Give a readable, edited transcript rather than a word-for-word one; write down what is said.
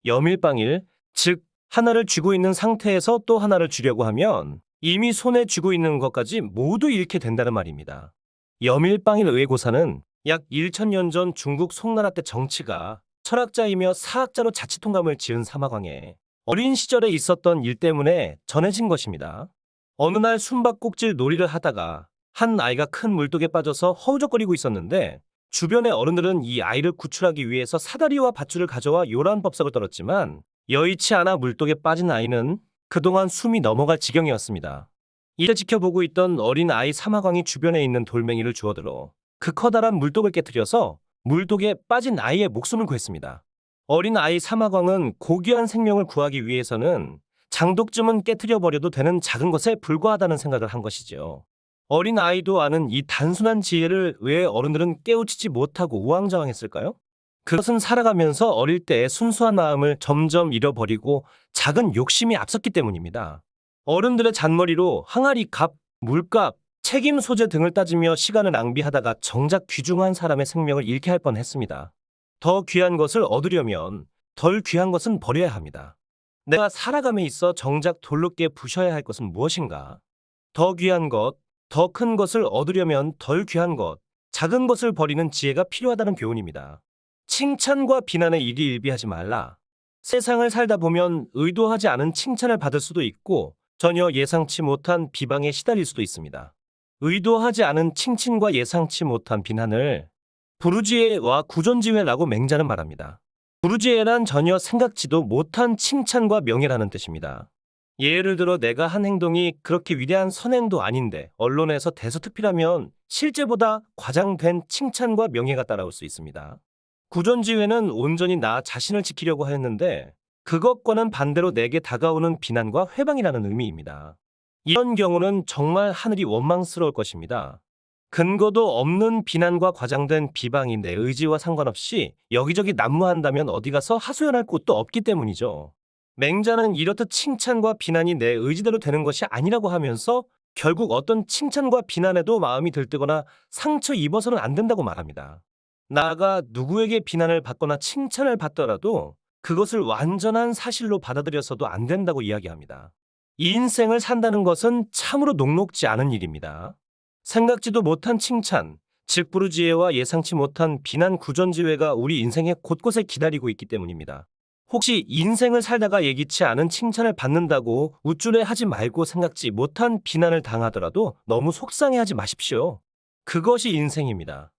염일방일, 즉 하나를 쥐고 있는 상태에서 또 하나를 쥐려고 하면 이미 손에 쥐고 있는 것까지 모두 잃게 된다는 말입니다. 염일방일 의고사는 약 1000년 전 중국 송나라 때 정치가 철학자이며 사학자로 자치통감을 지은 사마광에 어린 시절에 있었던 일 때문에 전해진 것입니다. 어느 날 숨바꼭질 놀이를 하다가 한 아이가 큰 물독에 빠져서 허우적거리고 있었는데 주변의 어른들은 이 아이를 구출하기 위해서 사다리와 밧줄을 가져와 요란 법석을 떨었지만 여의치 않아 물독에 빠진 아이는 그동안 숨이 넘어갈 지경이었습니다. 이를 지켜보고 있던 어린 아이 사마광이 주변에 있는 돌멩이를 주워들어 그 커다란 물독을 깨뜨려서 물독에 빠진 아이의 목숨을 구했습니다. 어린 아이 사마광은 고귀한 생명을 구하기 위해서는 장독쯤은 깨뜨려버려도 되는 작은 것에 불과하다는 생각을 한 것이죠. 어린 아이도 아는 이 단순한 지혜를 왜 어른들은 깨우치지 못하고 우왕좌왕했을까요? 그것은 살아가면서 어릴 때의 순수한 마음을 점점 잃어버리고 작은 욕심이 앞섰기 때문입니다. 어른들의 잔머리로 항아리 값, 물값, 책임 소재 등을 따지며 시간을 낭비하다가 정작 귀중한 사람의 생명을 잃게 할 뻔했습니다. 더 귀한 것을 얻으려면 덜 귀한 것은 버려야 합니다. 내가 살아감에 있어 정작 돌로 깨 부셔야 할 것은 무엇인가? 더 귀한 것, 더 큰 것을 얻으려면 덜 귀한 것, 작은 것을 버리는 지혜가 필요하다는 교훈입니다. 칭찬과 비난에 일희일비하지 말라. 세상을 살다 보면 의도하지 않은 칭찬을 받을 수도 있고 전혀 예상치 못한 비방에 시달릴 수도 있습니다. 의도하지 않은 칭찬과 예상치 못한 비난을 부르지혜와 구존지회라고 맹자는 말합니다. 부르지혜란 전혀 생각지도 못한 칭찬과 명예라는 뜻입니다. 예를 들어 내가 한 행동이 그렇게 위대한 선행도 아닌데 언론에서 대서특필하면 실제보다 과장된 칭찬과 명예가 따라올 수 있습니다. 구존지회는 온전히 나 자신을 지키려고 하였는데 그것과는 반대로 내게 다가오는 비난과 회방이라는 의미입니다. 이런 경우는 정말 하늘이 원망스러울 것입니다. 근거도 없는 비난과 과장된 비방이 내 의지와 상관없이 여기저기 난무한다면 어디 가서 하소연할 곳도 없기 때문이죠. 맹자는 이렇듯 칭찬과 비난이 내 의지대로 되는 것이 아니라고 하면서 결국 어떤 칭찬과 비난에도 마음이 들뜨거나 상처 입어서는 안 된다고 말합니다. 나아가 누구에게 비난을 받거나 칭찬을 받더라도 그것을 완전한 사실로 받아들여서도 안 된다고 이야기합니다. 이 인생을 산다는 것은 참으로 녹록지 않은 일입니다. 생각지도 못한 칭찬, 즉 부르지혜와 예상치 못한 비난 구존지회가 우리 인생의 곳곳에 기다리고 있기 때문입니다. 혹시 인생을 살다가 예기치 않은 칭찬을 받는다고 우쭐해하지 말고 생각지 못한 비난을 당하더라도 너무 속상해하지 마십시오. 그것이 인생입니다.